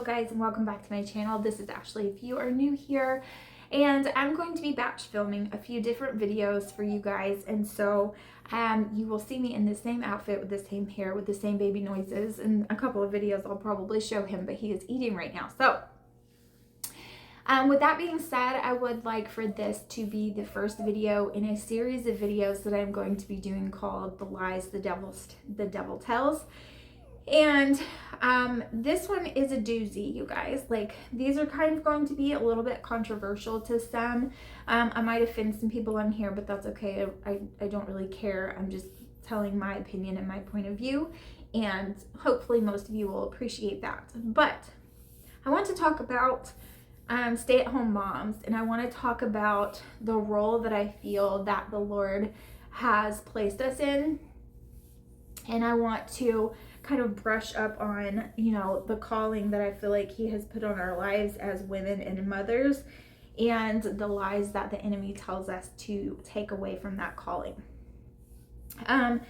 Hello guys and welcome back to my channel. This is Ashley if you are new here, and I'm going to be batch filming a few different videos for you guys, and so you will see me in the same outfit with the same hair with the same baby noises. In a couple of videos I'll probably show him, but he is eating right now. So with that being said, I would like for this to be the first video in a series of videos that I'm going to be doing called The Lies the Devil Tells. And this one is a doozy, you guys. Like, these are kind of going to be a little bit controversial to some. I might offend some people on here, but that's okay. I don't really care. I'm just telling my opinion and my point of view, and hopefully most of you will appreciate that. But I want to talk about stay-at-home moms, and I want to talk about the role that I feel that the Lord has placed us in, and I want to kind of brush up on, the calling that I feel like He has put on our lives as women and mothers, and the lies that the enemy tells us to take away from that calling. I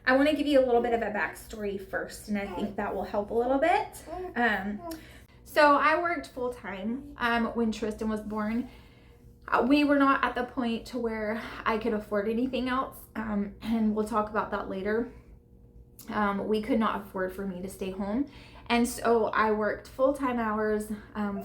want to give you a little bit of a backstory first, and I think that will help a little bit. So I worked full-time when Tristan was born. We were not at the point to where I could afford anything else, and we'll talk about that later. We could not afford for me to stay home, and so I worked full-time hours,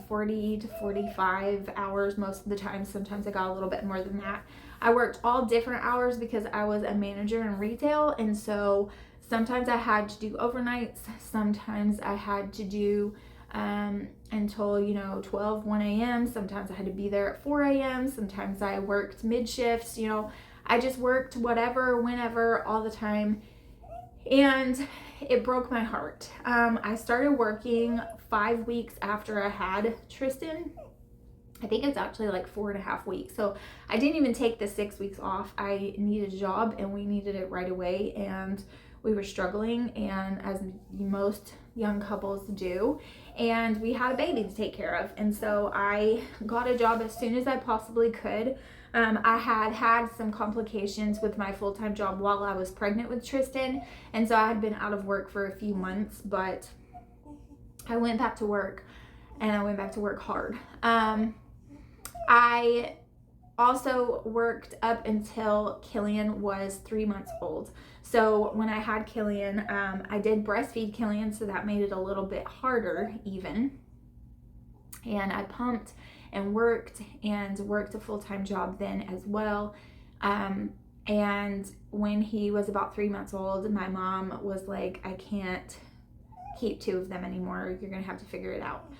40 to 45 hours most of the time. Sometimes I got a little bit more than that. I worked all different hours because I was a manager in retail, and so sometimes I had to do overnights, sometimes I had to do until 12, 1 a.m. Sometimes I had to be there at 4 a.m. Sometimes I worked mid shifts. I just worked whatever, whenever, all the time. And it broke my heart. I started working 5 weeks after I had Tristan. I think it's actually like 4.5 weeks. So I didn't even take the 6 weeks off. I needed a job and we needed it right away. And we were struggling, and as most young couples do, and we had a baby to take care of. And so I got a job as soon as I possibly could. I had some complications with my full-time job while I was pregnant with Tristan, and so I had been out of work for a few months, but I went back to work, and I went back to work hard. I also worked up until Killian was 3 months old. So when I had Killian, I did breastfeed Killian, so that made it a little bit harder even. And I pumped and worked a full-time job then as well. And when he was about 3 months old, my mom was like, I can't keep 2 of them anymore. You're gonna have to figure it out.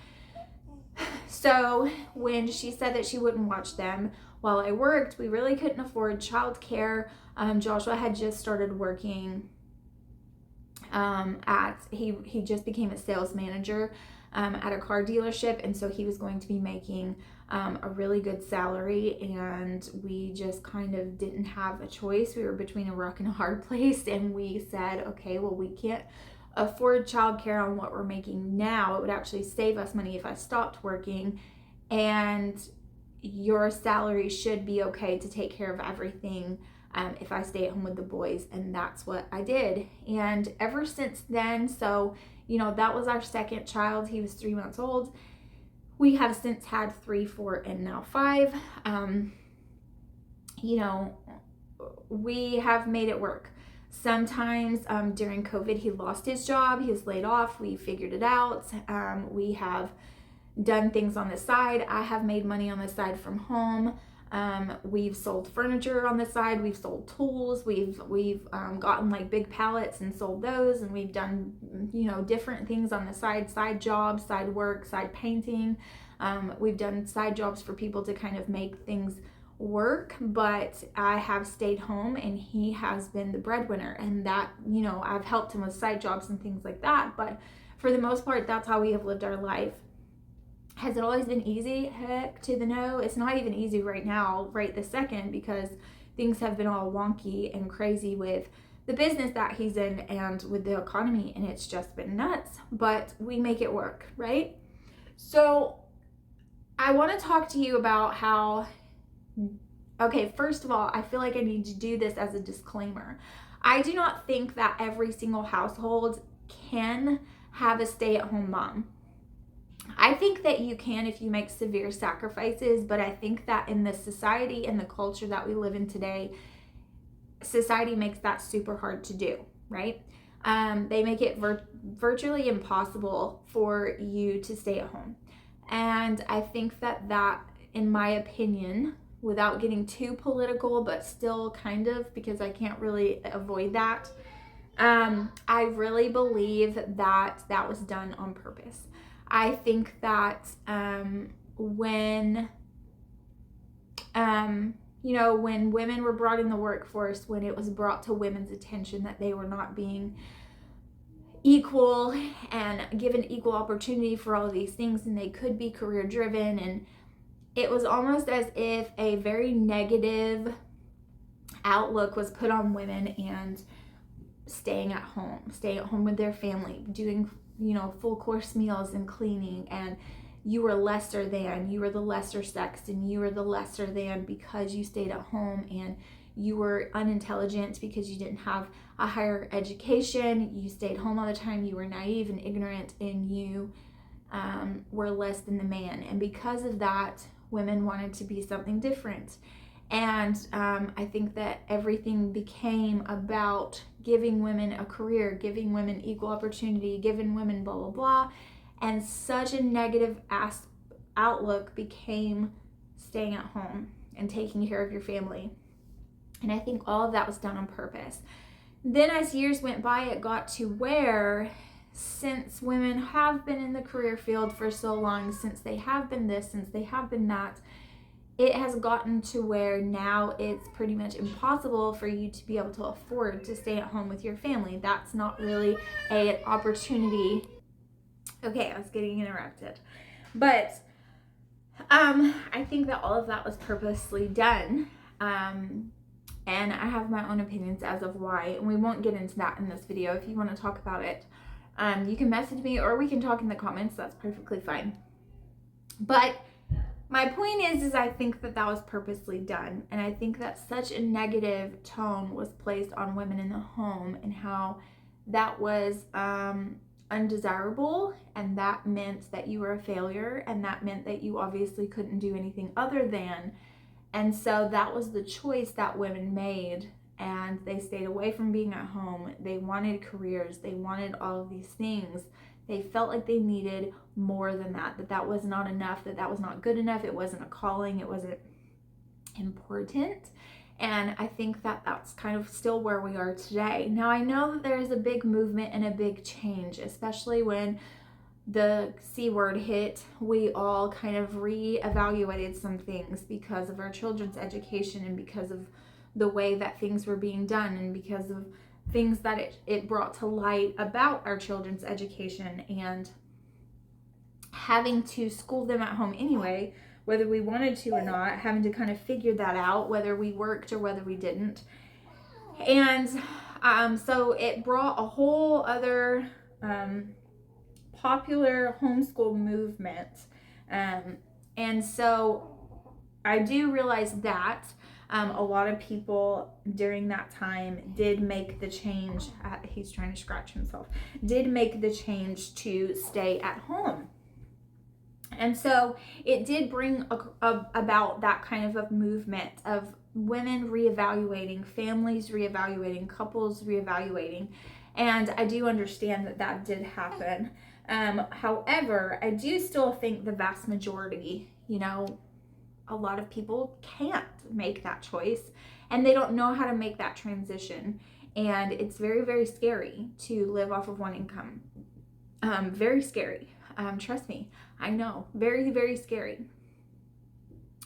So when she said that she wouldn't watch them while I worked, we really couldn't afford childcare. Joshua had just started working he just became a sales manager at a car dealership, and so he was going to be making a really good salary, and we just kind of didn't have a choice. We were between a rock and a hard place, and we said, okay, well, we can't afford childcare on what we're making now. It would actually save us money if I stopped working, and your salary should be okay to take care of everything if I stay at home with the boys. And that's what I did. And ever since then, so that was our second child. He was 3 months old. We have since had 3, 4, and now 5. We have made it work. Sometimes during COVID, he lost his job. He was laid off. We figured it out. We have done things on the side. I have made money on the side from home. We've sold furniture on the side. We've sold tools. We've gotten like big pallets and sold those. And we've done, different things on the side jobs, side work, side painting. We've done side jobs for people to kind of make things work, but I have stayed home, and he has been the breadwinner, and that, I've helped him with side jobs and things like that. But for the most part, that's how we have lived our life. Has it always been easy? Heck to the no. It's not even easy right now, right this second, because things have been all wonky and crazy with the business that he's in and with the economy, and it's just been nuts, but we make it work, right? So I want to talk to you about how, okay, first of all, I feel like I need to do this as a disclaimer. I do not think that every single household can have a stay-at-home mom. I think that you can if you make severe sacrifices, but I think that in the society and the culture that we live in today, society makes that super hard to do, right? They make it virtually impossible for you to stay at home. And I think that, in my opinion, without getting too political, but still kind of, because I can't really avoid that, I really believe that was done on purpose. I think that when when women were brought in the workforce, when it was brought to women's attention that they were not being equal and given equal opportunity for all of these things, and they could be career driven, and it was almost as if a very negative outlook was put on women and staying at home with their family, doing full course meals and cleaning, and you were lesser than, you were the lesser sex, and you were the lesser than because you stayed at home, and you were unintelligent because you didn't have a higher education, you stayed home all the time, you were naive and ignorant, and you were less than the man. And because of that, women wanted to be something different. And I think that everything became about giving women a career, giving women equal opportunity, giving women blah, blah, blah. And such a negative outlook became staying at home and taking care of your family. And I think all of that was done on purpose. Then as years went by, it got to where, since women have been in the career field for so long, since they have been this, since they have been that, it has gotten to where now it's pretty much impossible for you to be able to afford to stay at home with your family. That's not really an opportunity. Okay, I was getting interrupted. But I think that all of that was purposely done. And I have my own opinions as of why, and we won't get into that in this video. If you want to talk about it, you can message me, or we can talk in the comments. That's perfectly fine. But my point is I think that was purposely done. And I think that such a negative tone was placed on women in the home, and how that was undesirable, and that meant that you were a failure, and that meant that you obviously couldn't do anything other than. And so that was the choice that women made, and they stayed away from being at home. They wanted careers, they wanted all of these things. They felt like they needed more than that was not enough, that was not good enough, it wasn't a calling, it wasn't important. And I think that that's kind of still where we are today. Now, I know that there is a big movement and a big change, especially when the C word hit. We all kind of reevaluated some things because of our children's education, and because of the way that things were being done, and because of things that it brought to light about our children's education, and having to school them at home anyway, whether we wanted to or not, having to kind of figure that out, whether we worked or whether we didn't. And so it brought a whole other popular homeschool movement. And so I do realize that a lot of people during that time did make the change. He's trying to scratch himself. Did make the change to stay at home. And so it did bring about that kind of a movement of women reevaluating, families reevaluating, couples reevaluating. And I do understand that did happen. However, I do still think the vast majority, a lot of people can't make that choice, and they don't know how to make that transition. And it's very, very scary to live off of one income. Very scary. Trust me, I know. Very, very scary.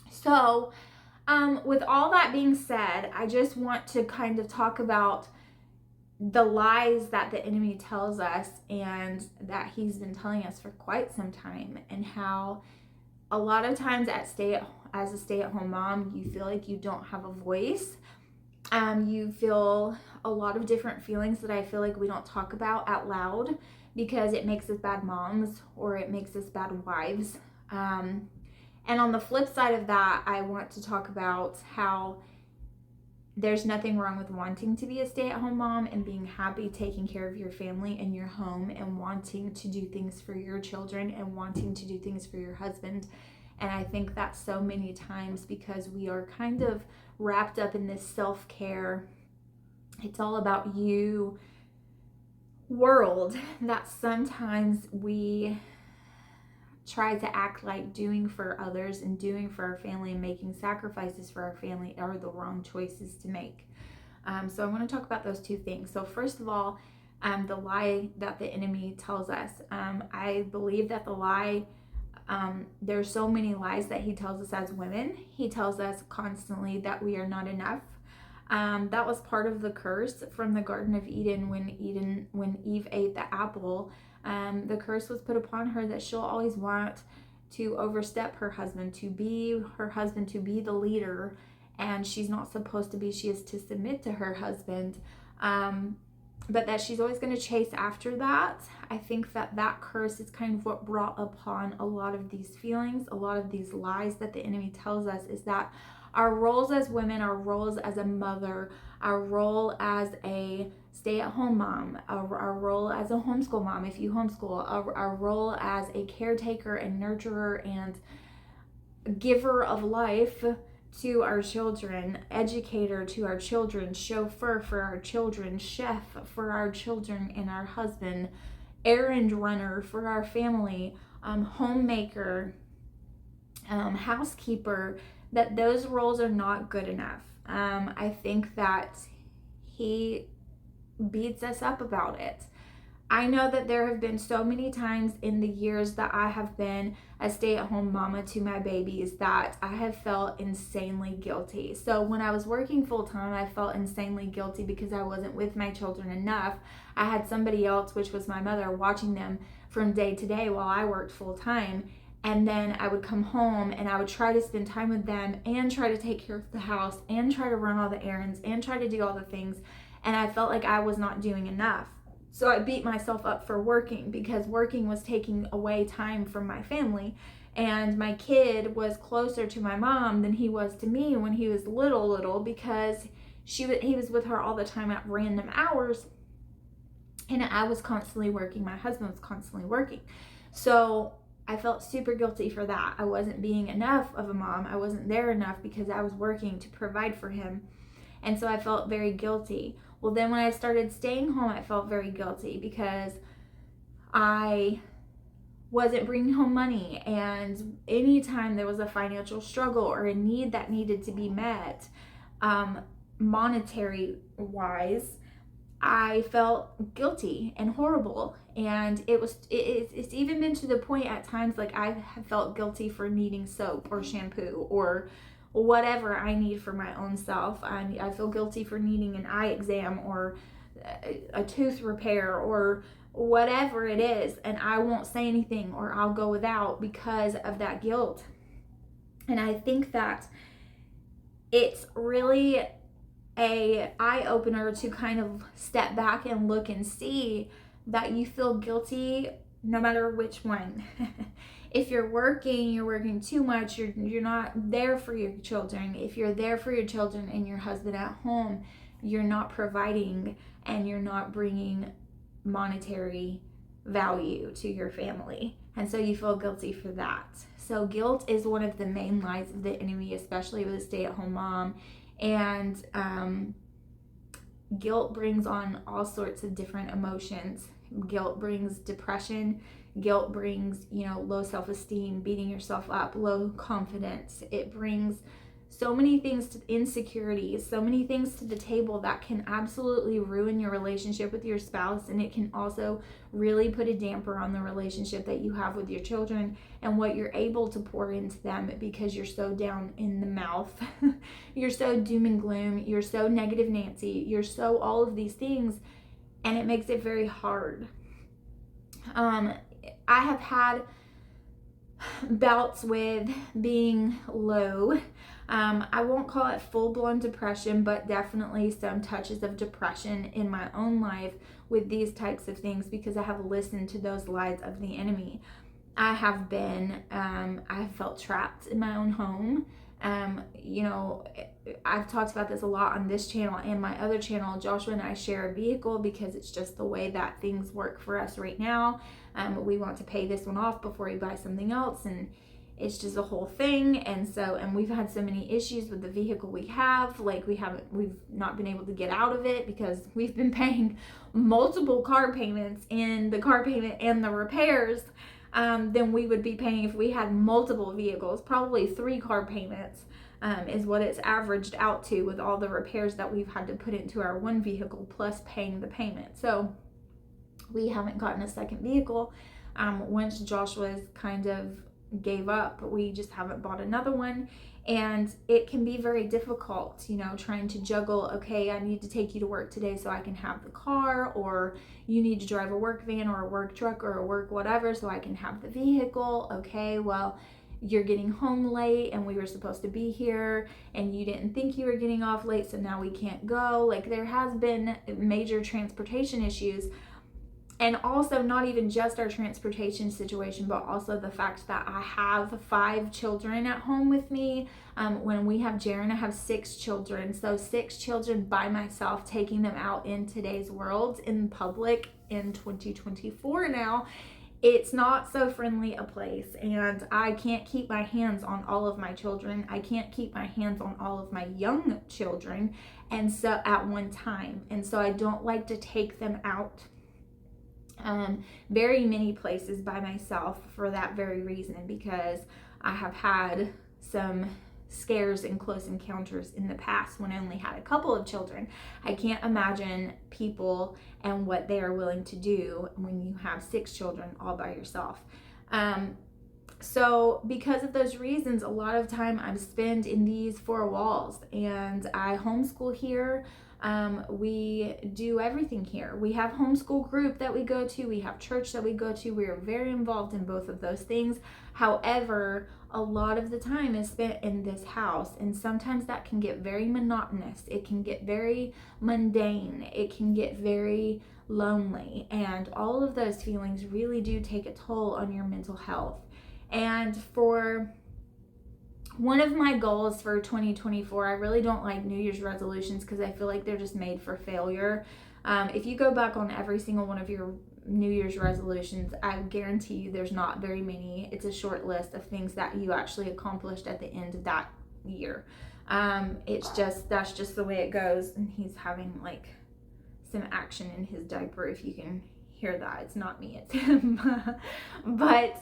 So, with all that being said, I just want to kind of talk about the lies that the enemy tells us, and that he's been telling us for quite some time, and how a lot of times as a stay-at-home mom, you feel like you don't have a voice. You feel a lot of different feelings that I feel like we don't talk about out loud, because it makes us bad moms, or it makes us bad wives. And on the flip side of that, I want to talk about how there's nothing wrong with wanting to be a stay-at-home mom and being happy taking care of your family and your home and wanting to do things for your children and wanting to do things for your husband. And I think that so many times, because we are kind of wrapped up in this self-care, it's all about you world, that sometimes we try to act like doing for others and doing for our family and making sacrifices for our family are the wrong choices to make. So I want to talk about those two things. So first of all, the lie that the enemy tells us. I believe that the lie, there's so many lies that he tells us as women. He tells us constantly that we are not enough. That was part of the curse from the Garden of Eden when Eve ate the apple. The curse was put upon her that she'll always want to overstep her husband, to be the leader, and she's not supposed to be. She is to submit to her husband, but that she's always going to chase after that. I think that curse is kind of what brought upon a lot of these feelings, a lot of these lies that the enemy tells us, is that our roles as women, our roles as a mother, our role as a stay-at-home mom, our role as a homeschool mom, if you homeschool, our role as a caretaker and nurturer and giver of life to our children, educator to our children, chauffeur for our children, chef for our children and our husband, errand runner for our family, homemaker, housekeeper, that those roles are not good enough. I think that he beats us up about it. I know that there have been so many times in the years that I have been a stay-at-home mama to my babies that I have felt insanely guilty. So when I was working full-time, I felt insanely guilty because I wasn't with my children enough. I had somebody else, which was my mother, watching them from day to day while I worked full-time. And then I would come home and I would try to spend time with them and try to take care of the house and try to run all the errands and try to do all the things. And I felt like I was not doing enough. So I beat myself up for working because working was taking away time from my family. And my kid was closer to my mom than he was to me when he was little because he was with her all the time at random hours. And I was constantly working. My husband was constantly working. So I felt super guilty for that. I wasn't being enough of a mom. I wasn't there enough because I was working to provide for him. And so I felt very guilty. Well, then when I started staying home, I felt very guilty because I wasn't bringing home money. And anytime there was a financial struggle or a need that needed to be met, monetary wise, I felt guilty and horrible. And it's even been to the point at times like I have felt guilty for needing soap or shampoo or whatever I need for my own self. I feel guilty for needing an eye exam or a tooth repair or whatever it is, and I won't say anything or I'll go without because of that guilt. And I think that it's really a eye-opener to kind of step back and look and see that you feel guilty no matter which one. If you're working too much, you're not there for your children. If you're there for your children and your husband at home, you're not providing and you're not bringing monetary value to your family. And so you feel guilty for that. So guilt is one of the main lies of the enemy, especially with a stay-at-home mom. And guilt brings on all sorts of different emotions. Guilt brings depression. Guilt brings, low self-esteem, beating yourself up, low confidence. It brings so many things to insecurities, so many things to the table that can absolutely ruin your relationship with your spouse. And it can also really put a damper on the relationship that you have with your children and what you're able to pour into them because you're so down in the mouth. You're so doom and gloom. You're so negative Nancy. You're so all of these things. And it makes it very hard. I have had bouts with being low. I won't call it full-blown depression, but definitely some touches of depression in my own life with these types of things because I have listened to those lies of the enemy. I have felt trapped in my own home. I've talked about this a lot on this channel and my other channel. Joshua and I share a vehicle because it's just the way that things work for us right now. We want to pay this one off before we buy something else, and it's just a whole thing. And we've had so many issues with the vehicle we have. Like we've not been able to get out of it because we've been paying multiple car payments, in the car payment and the repairs, than we would be paying if we had multiple vehicles. Probably 3 car payments is what it's averaged out to, with all the repairs that we've had to put into our one vehicle plus paying the payment. So we haven't gotten a second vehicle. Once Joshua's kind of gave up, we just haven't bought another one. And it can be very difficult, trying to juggle, okay, I need to take you to work today so I can have the car, or you need to drive a work van or a work truck or a work whatever so I can have the vehicle. Okay, well, you're getting home late and we were supposed to be here and you didn't think you were getting off late, so now we can't go. Like, there has been major transportation issues. And also, not even just our transportation situation, but also the fact that I have 5 children at home with me. When we have Jaren, I have 6 children. So 6 children by myself, taking them out in today's world in public in 2024 now. It's not so friendly a place, and I can't keep my hands on all of my children. I can't keep my hands on all of my young children, and so at one time. And so I don't like to take them out very many places by myself for that very reason, because I have had some scares and close encounters in the past when I only had a couple of children. I can't imagine people and what they are willing to do when you have 6 children all by yourself. So because of those reasons, a lot of time I'm spent in these 4 walls, and I homeschool here. We do everything here. We have homeschool group that we go to. We have church that we go to. We are very involved in both of those things. However, a lot of the time is spent in this house, and sometimes that can get very monotonous. It can get very mundane. It can get very lonely, and all of those feelings really do take a toll on your mental health. And for one of my goals for 2024, I really don't like New Year's resolutions because I feel like they're just made for failure. If you go back on every single one of your New Year's resolutions, I guarantee you there's not very many. It's a short list of things that you actually accomplished at the end of that year. That's just the way it goes. And he's having like some action in his diaper, if you can hear that. It's not me, it's him. But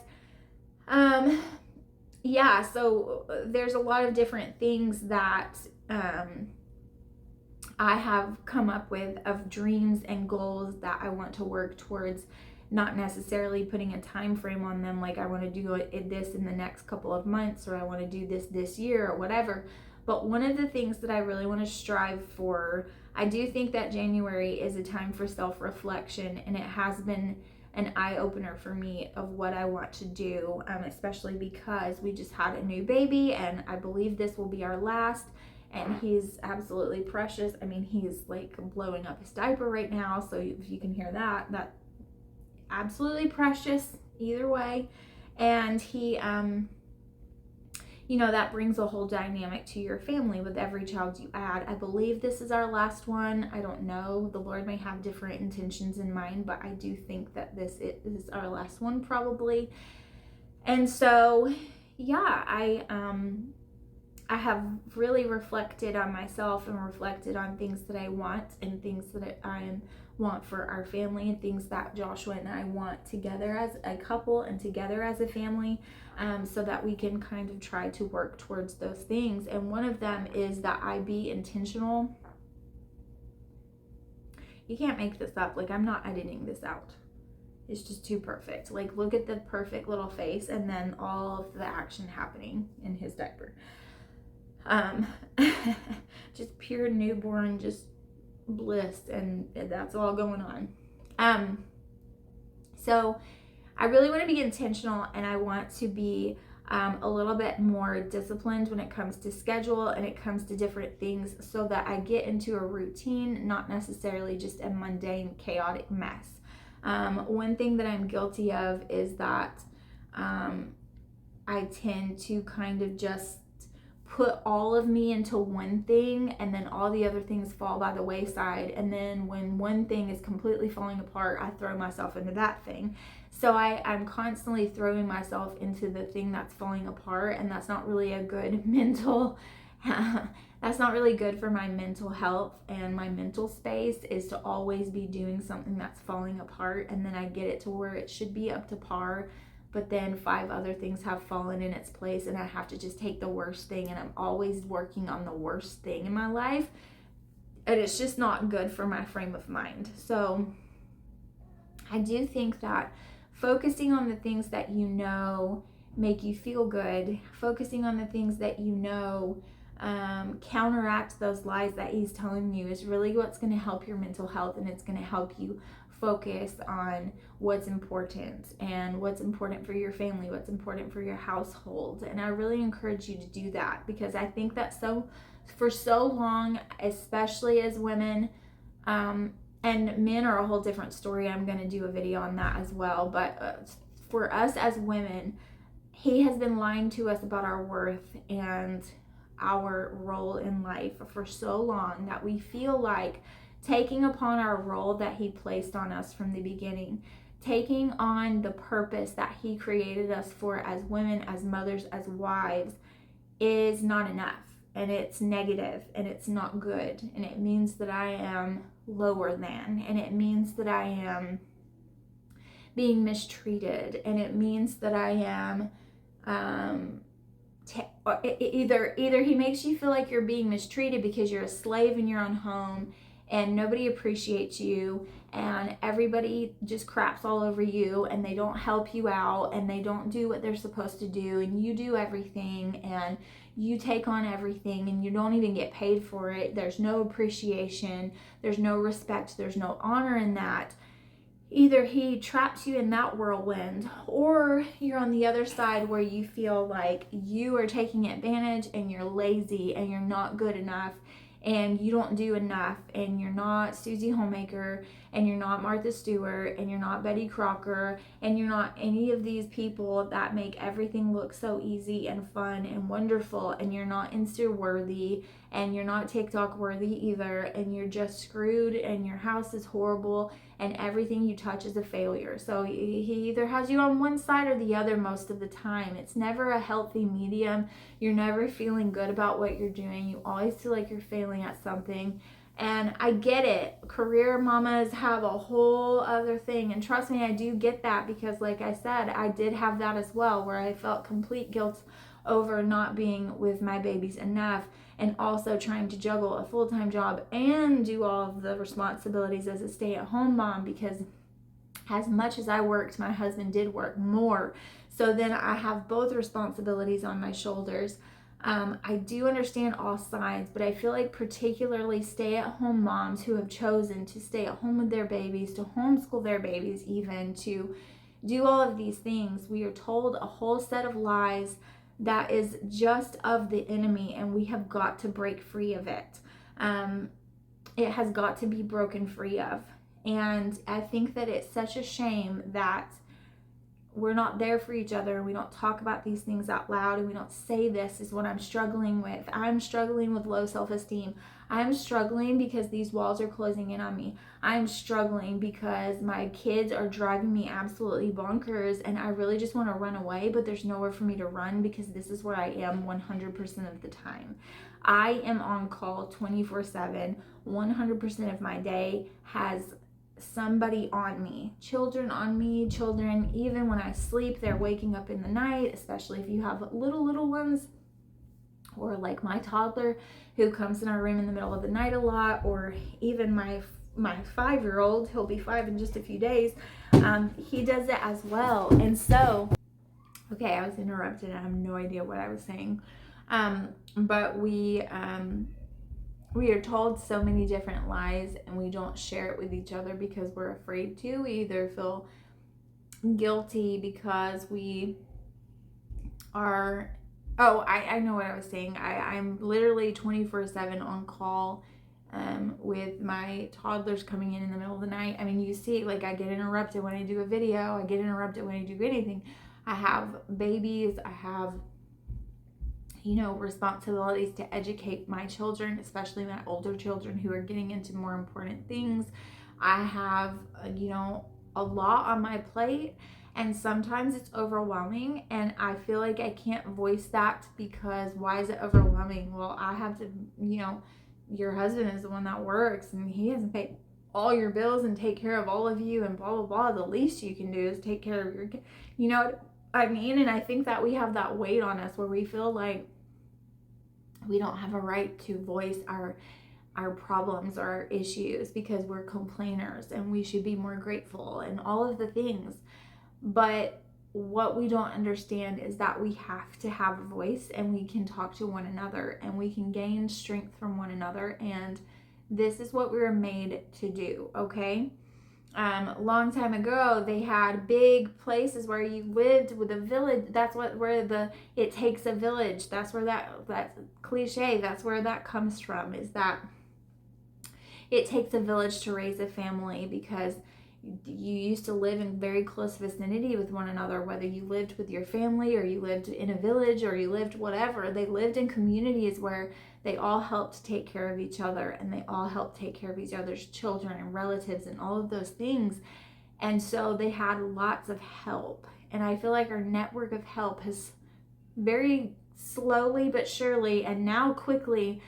yeah, so there's a lot of different things that I have come up with of dreams and goals that I want to work towards, not necessarily putting a time frame on them, like I want to do this in the next couple of months, or I want to do this year, or whatever. But one of the things that I really want to strive for, I do think that January is a time for self-reflection, and it has been an eye-opener for me of what I want to do, especially because we just had a new baby, and I believe this will be our last, and he's absolutely precious. I mean, he's like blowing up his diaper right now, so if you can hear that, that's absolutely precious either way. And he that brings a whole dynamic to your family with every child you add. I believe this is our last one. I don't know. The Lord may have different intentions in mind, but I do think that this is our last one probably. And so, yeah, I have really reflected on myself and reflected on things that I want and things that I want for our family, and things that Joshua and I want together as a couple and together as a family, so that we can kind of try to work towards those things. And one of them is that I be intentional. You can't make this up. Like, I'm not editing this out. It's just too perfect. Like, look at the perfect little face and then all of the action happening in his diaper. Just pure newborn, just bliss, and that's all going on. So I really want to be intentional, and I want to be a little bit more disciplined when it comes to schedule and it comes to different things, so that I get into a routine, not necessarily just a mundane, chaotic mess. One thing that I'm guilty of is that I tend to kind of just put all of me into one thing, and then all the other things fall by the wayside. And then when one thing is completely falling apart, I throw myself into that thing. So I'm constantly throwing myself into the thing that's falling apart, and that's not really a good mental that's not really good for my mental health and my mental space, is to always be doing something that's falling apart, and then I get it to where it should be up to par, but then 5 other things have fallen in its place, and I have to just take the worst thing, and I'm always working on the worst thing in my life, and it's just not good for my frame of mind. So I do think that focusing on the things that you know make you feel good, focusing on the things that you know counteract those lies that he's telling you, is really what's going to help your mental health, and it's going to help you focus on what's important, and what's important for your family, what's important for your household. And I really encourage you to do that, because I think that for so long, especially as women, and men are a whole different story. I'm going to do a video on that as well. But for us as women, he has been lying to us about our worth and our role in life for so long, that we feel like taking upon our role that he placed on us from the beginning, taking on the purpose that he created us for as women, as mothers, as wives, is not enough. And it's negative, and it's not good, and it means that I am lower than, and it means that I am being mistreated, and it means that I am either he makes you feel like you're being mistreated because you're a slave in your own home, and nobody appreciates you, and everybody just craps all over you, and they don't help you out, and they don't do what they're supposed to do, and you do everything, and you take on everything, and you don't even get paid for it. There's no appreciation, there's no respect, there's no honor in that. Either he traps you in that whirlwind, or you're on the other side where you feel like you are taking advantage, and you're lazy, and you're not good enough, and you don't do enough, and you're not Susie Homemaker, and you're not Martha Stewart, and you're not Betty Crocker, and you're not any of these people that make everything look so easy and fun and wonderful, and you're not Insta worthy, and you're not TikTok worthy either, and you're just screwed, and your house is horrible, and everything you touch is a failure. So he either has you on one side or the other most of the time. It's never a healthy medium. You're never feeling good about what you're doing. You always feel like you're failing at something. And I get it. Career mamas have a whole other thing. And trust me, I do get that, because like I said, I did have that as well, where I felt complete guilt over not being with my babies enough, and also trying to juggle a full-time job and do all of the responsibilities as a stay-at-home mom, because as much as I worked, my husband did work more. So then I have both responsibilities on my shoulders. I do understand all sides, but I feel like particularly stay-at-home moms who have chosen to stay at home with their babies, to homeschool their babies, even to do all of these things, we are told a whole set of lies that is just of the enemy, and we have got to break free of it. It has got to be broken free of. And I think that it's such a shame that we're not there for each other. We don't talk about these things out loud, and we don't say, this is what I'm struggling with. I'm struggling with low self-esteem. I'm struggling because these walls are closing in on me. I'm struggling because my kids are driving me absolutely bonkers, and I really just want to run away, but there's nowhere for me to run, because this is where I am 100% of the time. I am on call 24/7. 100% of my day has somebody on me, children on me, children, even when I sleep, they're waking up in the night, especially if you have little ones, or like my toddler who comes in our room in the middle of the night a lot, or even my 5-year-old, he'll be 5 in just a few days, he does it as well. And so, okay, I was interrupted and I have no idea what I was saying, but we are told so many different lies, and we don't share it with each other because we're afraid to. We either feel guilty because we are, I know what I was saying. I'm literally 24/7 on call with my toddlers coming in the middle of the night. I mean, you see, like, I get interrupted when I do a video. I get interrupted when I do anything. I have babies. I have responsibilities to educate my children, especially my older children who are getting into more important things. I have, a lot on my plate, and sometimes it's overwhelming, and I feel like I can't voice that because why is it overwhelming? Well, I have to, your husband is the one that works, and he has to pay all your bills and take care of all of you and blah, blah, blah. The least you can do is take care of your kids. You know what I mean? And I think that we have that weight on us where we feel like we don't have a right to voice our problems or our issues because we're complainers and we should be more grateful and all of the things. But what we don't understand is that we have to have a voice, and we can talk to one another, and we can gain strength from one another, and this is what we were made to do, okay? Long time ago, they had big places where you lived with a village. That's it takes a village. That's where that cliche, that's where that comes from, is that it takes a village to raise a family, because you used to live in very close vicinity with one another, whether you lived with your family or you lived in a village or you lived whatever. They lived in communities where they all helped take care of each other, and they all helped take care of each other's children and relatives and all of those things. And so they had lots of help. And I feel like our network of help has very slowly but surely, and now quickly,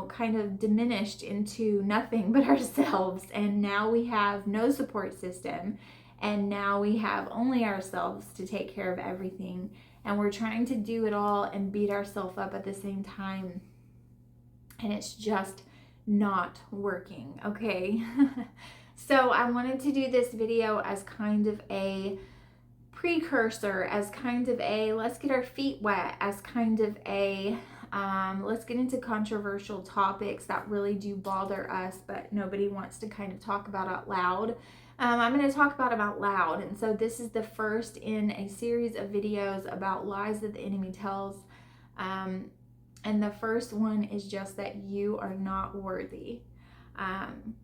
kind of diminished into nothing but ourselves. And now we have no support system, and now we have only ourselves to take care of everything, and we're trying to do it all and beat ourselves up at the same time, and it's just not working, okay? So I wanted to do this video as kind of a precursor, as kind of a let's get our feet wet, as kind of a let's get into controversial topics that really do bother us, but nobody wants to kind of talk about out loud. I'm going to talk about them out loud. And so this is the first in a series of videos about lies that the enemy tells. And the first one is just that you are not worthy.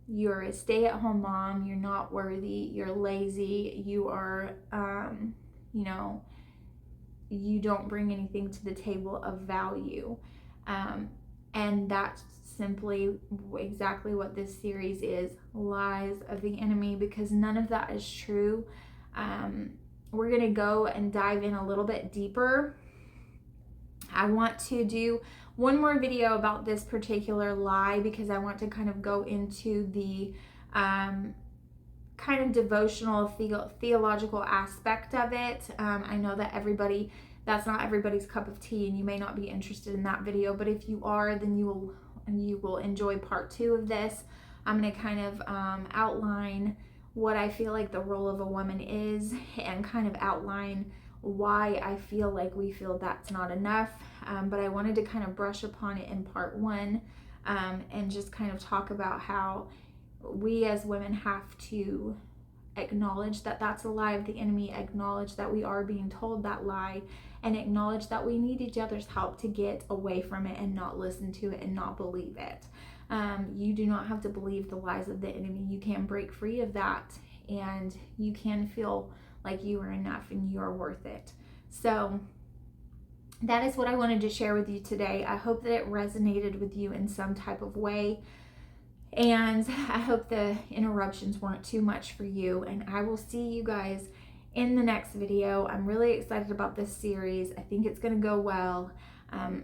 You're a stay-at-home mom. You're not worthy. You're lazy. You are, you don't bring anything to the table of value. And that's simply exactly what this series is, lies of the enemy, because none of that is true. We're going to go and dive in a little bit deeper. I want to do one more video about this particular lie, because I want to kind of go into the kind of devotional theological aspect of it. I know that that's not everybody's cup of tea, and you may not be interested in that video, but if you are, then you will enjoy part 2 of this. I'm going to kind of outline what I feel like the role of a woman is, and kind of outline why I feel like we feel that's not enough. But I wanted to kind of brush upon it in part 1, and just kind of talk about how we as women have to acknowledge that that's a lie of the enemy, acknowledge that we are being told that lie, and acknowledge that we need each other's help to get away from it and not listen to it and not believe it. You do not have to believe the lies of the enemy. You can break free of that, and you can feel like you are enough and you are worth it. So that is what I wanted to share with you today. I hope that it resonated with you in some type of way, and I hope the interruptions weren't too much for you, and I will see you guys in the next video. I'm really excited about this series. I think it's going to go well.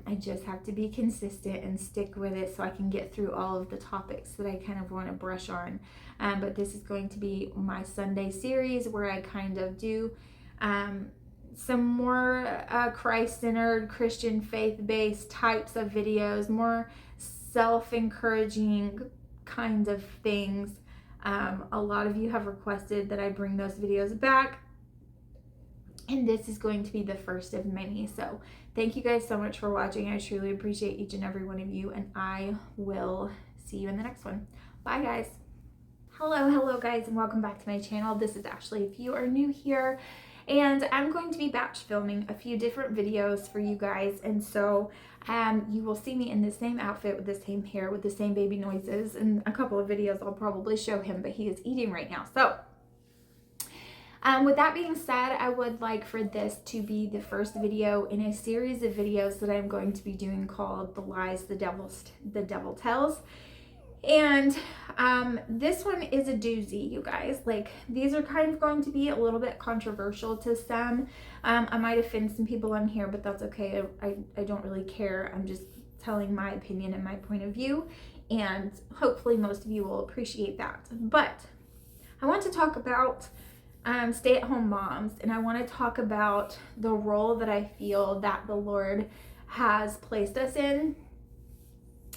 I just have to be consistent and stick with it so I can get through all of the topics that I kind of want to brush on. But this is going to be my Sunday series where I kind of do some more Christ-centered, Christian faith-based types of videos, more self-encouraging kind of things. A lot of you have requested that I bring those videos back, and this is going to be the first of many. So thank you guys so much for watching. I truly appreciate each and every one of you, and I will see you in the next one. Bye guys. Hello guys, and welcome back to my channel. This is Ashley if you are new here, and I'm going to be batch filming a few different videos for you guys. And so you will see me in the same outfit with the same hair with the same baby noises. In a couple of videos I'll probably show him, but he is eating right now. So With that being said, I would like for this to be the first video in a series of videos that I'm going to be doing called The Lies the Devil Tells. And this one is a doozy, you guys. Like, these are kind of going to be a little bit controversial to some. I might offend some people on here, but that's okay. I don't really care. I'm just telling my opinion and my point of view, and hopefully most of you will appreciate that. But I want to talk about stay-at-home moms, and I want to talk about the role that I feel that the Lord has placed us in,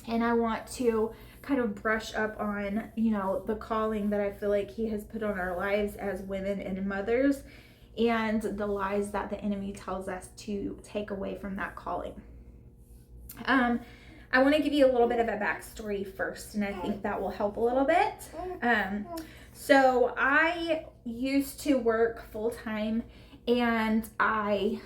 and I want to kind of brush up on, you know, the calling that I feel like He has put on our lives as women and mothers, and the lies that the enemy tells us to take away from that calling. I want to give you a little bit of a backstory first, and I think that will help a little bit. So I used to work full-time, and I